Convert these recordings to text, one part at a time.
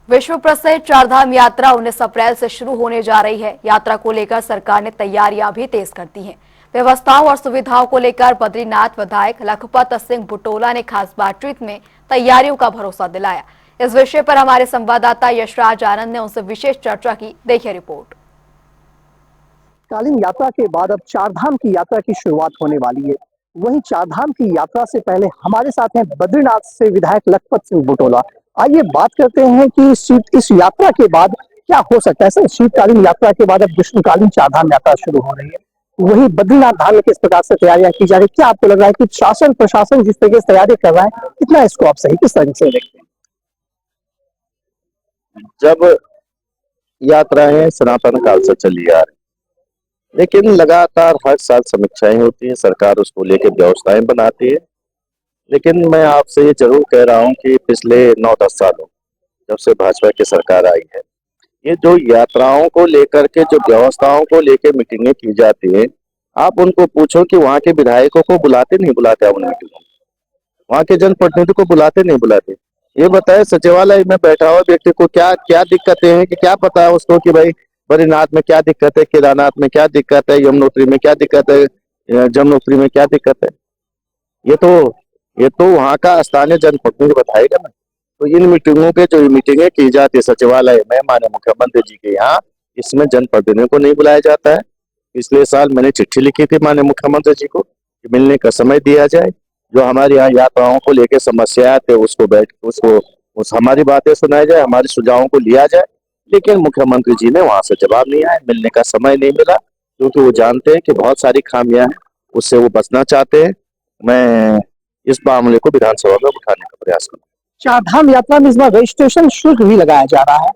विश्व प्रसिद्ध चारधाम यात्रा 19 अप्रैल से शुरू होने जा रही है। यात्रा को लेकर सरकार ने तैयारियां भी तेज कर दी हैं। व्यवस्थाओं और सुविधाओं को लेकर बद्रीनाथ विधायक लखपत सिंह बुटोला ने खास बातचीत में तैयारियों का भरोसा दिलाया। इस विषय पर हमारे संवाददाता यशराज आनंद ने उनसे विशेष चर्चा की। देखिए रिपोर्ट। कालीन यात्रा के बाद अब चारधाम की यात्रा की शुरुआत होने वाली है। वहीं चारधाम की यात्रा से पहले हमारे साथ हैं बद्रीनाथ से विधायक लखपत सिंह बुटोला। आइए बात करते हैं कि इस यात्रा के बाद क्या हो सकता है। सर, शीतकालीन यात्रा के बाद अब ग्रीष्मकालीन चारधाम यात्रा शुरू हो रही है, वहीं बद्रीनाथ धाम में किस प्रकार से तैयारियां की जा रही है? क्या आपको लग रहा है कि शासन प्रशासन जिस तरीके से तैयारी कर रहा है, कितना इसको आप सही किस तरह से देखते हैं? जब यात्राएं सनातन काल से चली आ रही, लेकिन लगातार हर साल समीक्षाएं होती है, सरकार उसको लेकर व्यवस्थाएं बनाती है। लेकिन मैं आपसे ये जरूर कह रहा हूं कि पिछले 9-10 सालों जब से भाजपा की सरकार आई है, ये जो यात्राओं को लेकर के जो व्यवस्थाओं को लेकर मीटिंगें की जाती है, आप उनको पूछो कि वहाँ के विधायकों को बुलाते नहीं बुलाते, आप उन मीटिंगों में वहाँ के जनप्रतिनिधि को बुलाते नहीं बुलाते। ये बताए सचिवालय में बैठा हुआ व्यक्ति को क्या क्या दिक्कतें हैं कि क्या पता है उसको कि भाई बद्रीनाथ में क्या दिक्कत है, केदारनाथ में क्या दिक्कत है, यमुनोत्री में क्या दिक्कत है, जमुनोत्री में क्या दिक्कत है। ये तो वहाँ का स्थानीय जनप्रतिनिधि बताएगा ना। तो इन मीटिंगों के जो मीटिंगें की जाती है सचिवालय में माननीय मुख्यमंत्री जी के यहाँ, इसमें जनप्रतिनिधियों को नहीं बुलाया जाता है। पिछले साल मैंने चिट्ठी लिखी थी माननीय मुख्यमंत्री जी को कि मिलने का समय दिया जाए, जो हमारे यहाँ यात्राओं को लेकर समस्याएं थे उस हमारी बातें सुनाई जाए, हमारे सुझावों को लिया जाए। लेकिन मुख्यमंत्री जी ने वहां से जवाब नहीं आया, मिलने का समय नहीं मिला, क्योंकि वो जानते हैं कि बहुत सारी खामियां हैं, उससे वो बचना चाहते हैं। मैं इस मामले को विधानसभा में उठाने का प्रयास करूँ। चारधाम यात्रा में इस बार रजिस्ट्रेशन शुल्क भी लगाया जा रहा है,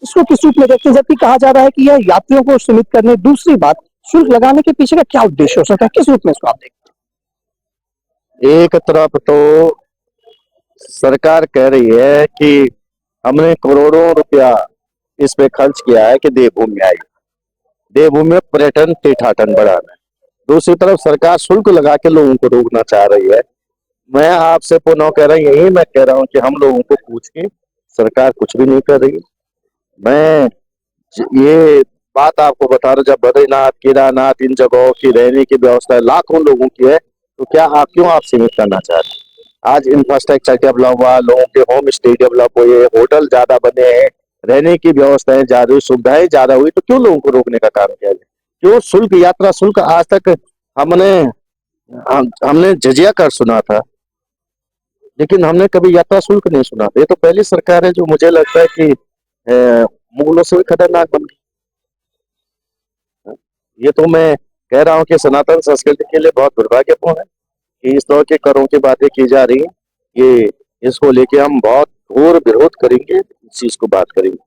इसको किस रूप में देखते हैं? जबकि कहा जा रहा है कि यह यात्रियों को सीमित करने, दूसरी बात शुल्क लगाने के पीछे का क्या उद्देश्य हो सकता है, किस रूप में इसको आप देखते हैं? एक तरफ तो सरकार कह रही है कि हमने करोड़ों रुपया इस पे खर्च किया है कि देवभूमि आई, देवभूमि में पर्यटन तीर्थाटन बढ़ाना है। दूसरी तरफ सरकार शुल्क लगा के लोगों को रोकना चाह रही है। मैं आपसे पुनः कह रहा हूँ, यही मैं कह रहा हूँ कि हम लोगों को पूछ के सरकार कुछ भी नहीं कर रही। मैं ये बात आपको बता रहा हूँ, जब बद्रीनाथ केदारनाथ इन जगहों की रहने की व्यवस्था लाखों लोगों की है, तो क्या आप सीमित करना चाहते हैं? आज इंफ्रास्ट्रक्चर डेवलप हुआ, लोगों के होम स्टे डेवलप हुए, होटल ज्यादा बने हैं, रहने की व्यवस्थाएं ज्यादा हुई, सुविधाएं ज्यादा हुई, तो क्यों लोगों को रोकने का काम किया जाए? क्यों शुल्क, यात्रा शुल्क आज तक हमने झिझिया कर सुना था, लेकिन हमने कभी यात्रा शुल्क नहीं सुना। ये तो पहली सरकार है जो मुझे लगता है कि मुगलों से भी खतरनाक बन गई। ये तो मैं कह रहा हूँ कि सनातन संस्कृति के लिए बहुत दुर्भाग्यपूर्ण है कि इस तरह के करों की बातें की जा रही है। ये इसको लेके हम बहुत घोर विरोध करेंगे, इस चीज को बात करेंगे।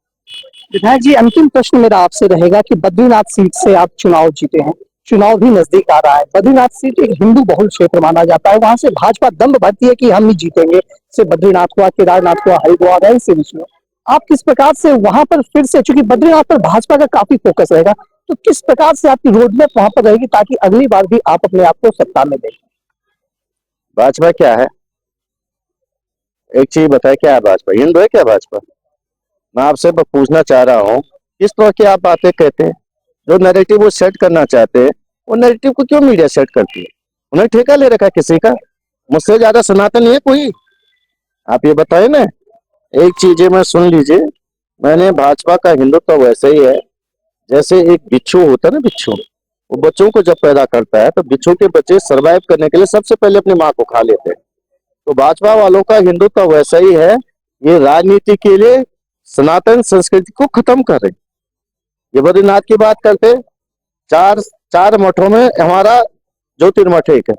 विधायक जी, अंतिम प्रश्न मेरा आपसे रहेगा कि बद्रीनाथ सीट से आप चुनाव जीते हैं, चुनाव भी नजदीक आ रहा है। बद्रीनाथ सीट एक हिंदू बहुल क्षेत्र माना जाता है, वहां से भाजपा दम भरती है कि हम ही जीतेंगे। से बद्रीनाथ हुआ, केदारनाथ हुआ, हरिद्वार से बीच आप किस प्रकार से वहां पर फिर से, चूंकि बद्रीनाथ पर भाजपा का काफी फोकस रहेगा, तो किस प्रकार से आपकी रोडमैप वहां पर रहेगी ताकि अगली बार भी आप अपने आप को सत्ता में देखें? भाजपा क्या है? एक चीज बताए, क्या है भाजपा? हिंदू है क्या भाजपा? मैं आपसे पूछना चाह रहा हूँ, किस तरह की आप बातें कहते हैं? जो नैरेटिव वो सेट करना चाहते हैं, वो नैरेटिव को क्यों मीडिया सेट करती है? उन्हें ठेका ले रखा किसी का? मुझसे ज्यादा सनातन है कोई? आप ये बताए ना। एक चीज में सुन लीजिए, मैंने भाजपा का हिंदुत्व वैसे ही है जैसे एक बिच्छू होता है ना, बिच्छू वो बच्चों को जब पैदा करता है तो बिच्छू के बच्चे सरवाइव करने के लिए सबसे पहले अपनी माँ को खा लेते हैं। तो भाजपा वालों का हिंदुत्व वैसा ही है, ये राजनीति के लिए सनातन संस्कृति को खत्म कर रहे। ये बद्रीनाथ की बात करते, चार मठों में हमारा ज्योतिर्मठ एक है,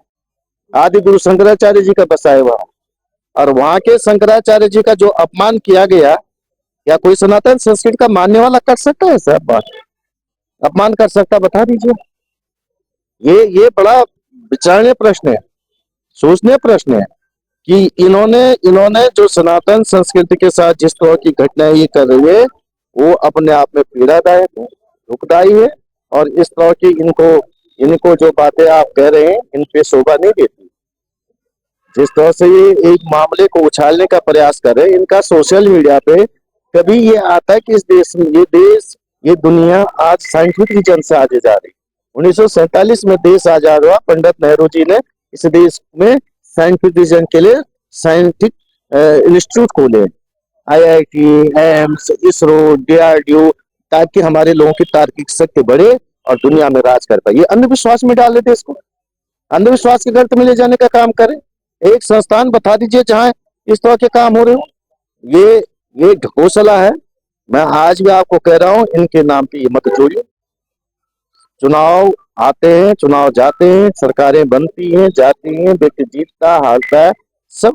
आदि गुरु शंकराचार्य जी का बसाया हुआ, और वहां के शंकराचार्य जी का जो अपमान किया गया, क्या कोई सनातन संस्कृति का मानने वाला कर सकता है? सब बात अपमान कर सकता? बता दीजिए। ये बड़ा विचारणीय प्रश्न है, सोचनीय प्रश्न है कि इन्होंने जो सनातन संस्कृति के साथ जिस तरह की घटनाएं ये कर रही है, वो अपने आप में पीड़ादायक है, दुखदायी है, और इस तरह की इनको जो बातें आप कह रहे हैं, इन पे शोभा नहीं देती। जिस तरह से ये एक मामले को उछालने का प्रयास कर रहे हैं, इनका सोशल मीडिया पे कभी ये आता है कि इस देश ये दुनिया आज साइंटिफिक रीजन से आगे जा रही। 1947 में देश आजाद हुआ, पंडित नेहरू जी ने इस देश में साइंटिफिक रीजन के लिए साइंटिफिक इंस्टीट्यूट खोले, आईआईटी, एम्स, इसरो, डीआरडीओ, ताकि हमारे लोगों की तार्किक शक्ति बढ़े और दुनिया में राज कर पाए। ये अंधविश्वास में डाले देश को, अंधविश्वास के गर्त में ले जाने का काम करें। एक संस्थान बता दीजिए जहां इस तरह के काम हो रहे हो। ये घोषला है। मैं आज भी आपको कह रहा हूं, इनके नाम पे ये मत जोड़िए। चुनाव आते हैं, चुनाव जाते हैं, सरकारें बनती हैं, जाती हैं, व्यक्ति जीतता हारता है, सब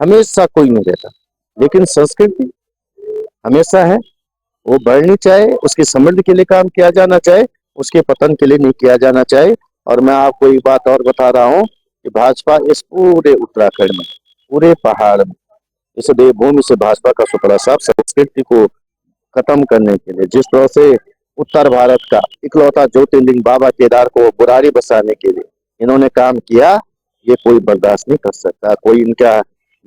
हमेशा कोई नहीं रहता, लेकिन संस्कृति हमेशा है। वो बढ़नी चाहिए, उसकी समृद्धि के लिए काम किया जाना चाहिए, उसके पतन के लिए नहीं किया जाना चाहिए। और मैं आपको एक बात और बता रहा हूँ कि भाजपा इस पूरे उत्तराखंड में, पूरे पहाड़ में, इस देवभूमि से भाजपा का सुपड़ा साफ संस्कृति को खत्म करने के लिए, जिस तरह से उत्तर भारत का इकलौता ज्योतिर्लिंग बाबा केदार को बुरारी बसाने के लिए इन्होंने काम किया, ये कोई बर्दाश्त नहीं कर सकता। कोई इनका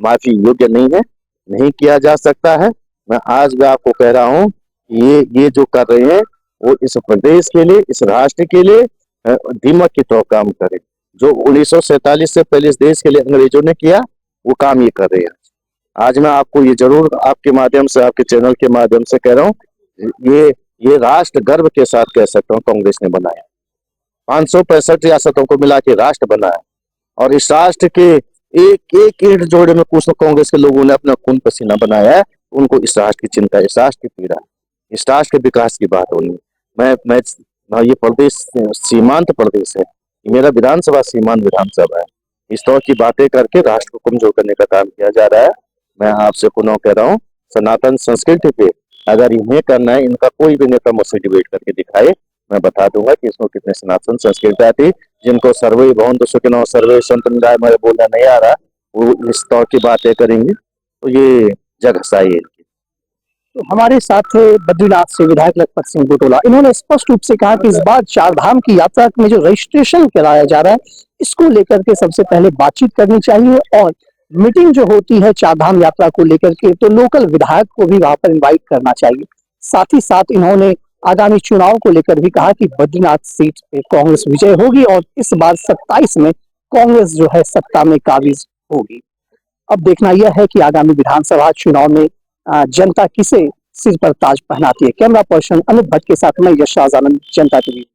माफी योग्य नहीं है, नहीं किया जा सकता है। मैं आज भी आपको कह रहा हूँ, ये जो कर रहे हैं वो इस प्रदेश के लिए, इस राष्ट्र के लिए दीमक की तरह काम करे। जो 1947 से पहले इस देश के लिए अंग्रेजों ने किया, वो काम ये कर रहे हैं। आज मैं आपको ये जरूर आपके माध्यम से, आपके चैनल के माध्यम से कह रहा हूँ, ये राष्ट्र गर्व के साथ कह सकता हूँ कांग्रेस ने बनाया। 565 रियासतों को मिला के राष्ट्र बनाया, और इस राष्ट्र के एक एक ईंट जोड़े में कुछ कांग्रेस के लोगों ने अपना खून पसीना बनाया है। उनको इस राष्ट्र की चिंता, इस राष्ट्र की पीड़ा, इस राष्ट्र के विकास की बात होनी। मैं ये प्रदेश सीमांत प्रदेश है, मेरा विधानसभा सीमांत विधानसभा है। इस तरह की बातें करके राष्ट्र को कमजोर करने का काम किया जा रहा है। मैं आपसे पुनः कह रहा हूँ, सनातन संस्कृति पे अगर इन्हें करना है, इनका कोई भी नेता मुझसे डिबेट करके दिखाए, मैं बता दूंगा कि इसमें कितने सनातन संस्कृति थी। जिनको सर्वे भवन्तु सुखिनः सर्वे सन्तु निरामयाः मुझे बोलना नहीं आ रहा, वो इस तरह की बातें करेंगे तो ये जग हसाई है। तो हमारे साथ थे बद्रीनाथ से विधायक लखपत सिंह बुटोला। इन्होंने स्पष्ट रूप से कहा कि इस बार चार धाम की यात्रा में जो रजिस्ट्रेशन कराया जा रहा है, इसको लेकर के सबसे पहले बातचीत करनी चाहिए, और मीटिंग जो होती है चार धाम यात्रा को लेकर के, तो लोकल विधायक को भी वहां पर इन्वाइट करना चाहिए। साथ ही साथ इन्होंने आगामी चुनाव को लेकर भी कहा कि बद्रीनाथ सीट पे कांग्रेस विजय होगी और इस बार 27 में कांग्रेस जो है सत्ता में काबिज होगी। अब देखना यह है कि आगामी विधानसभा चुनाव में जनता किसे सिर पर ताज पहनाती है। कैमरा पर्सन अमित भट्ट के साथ मैं यश आनंद, जनता टीवी।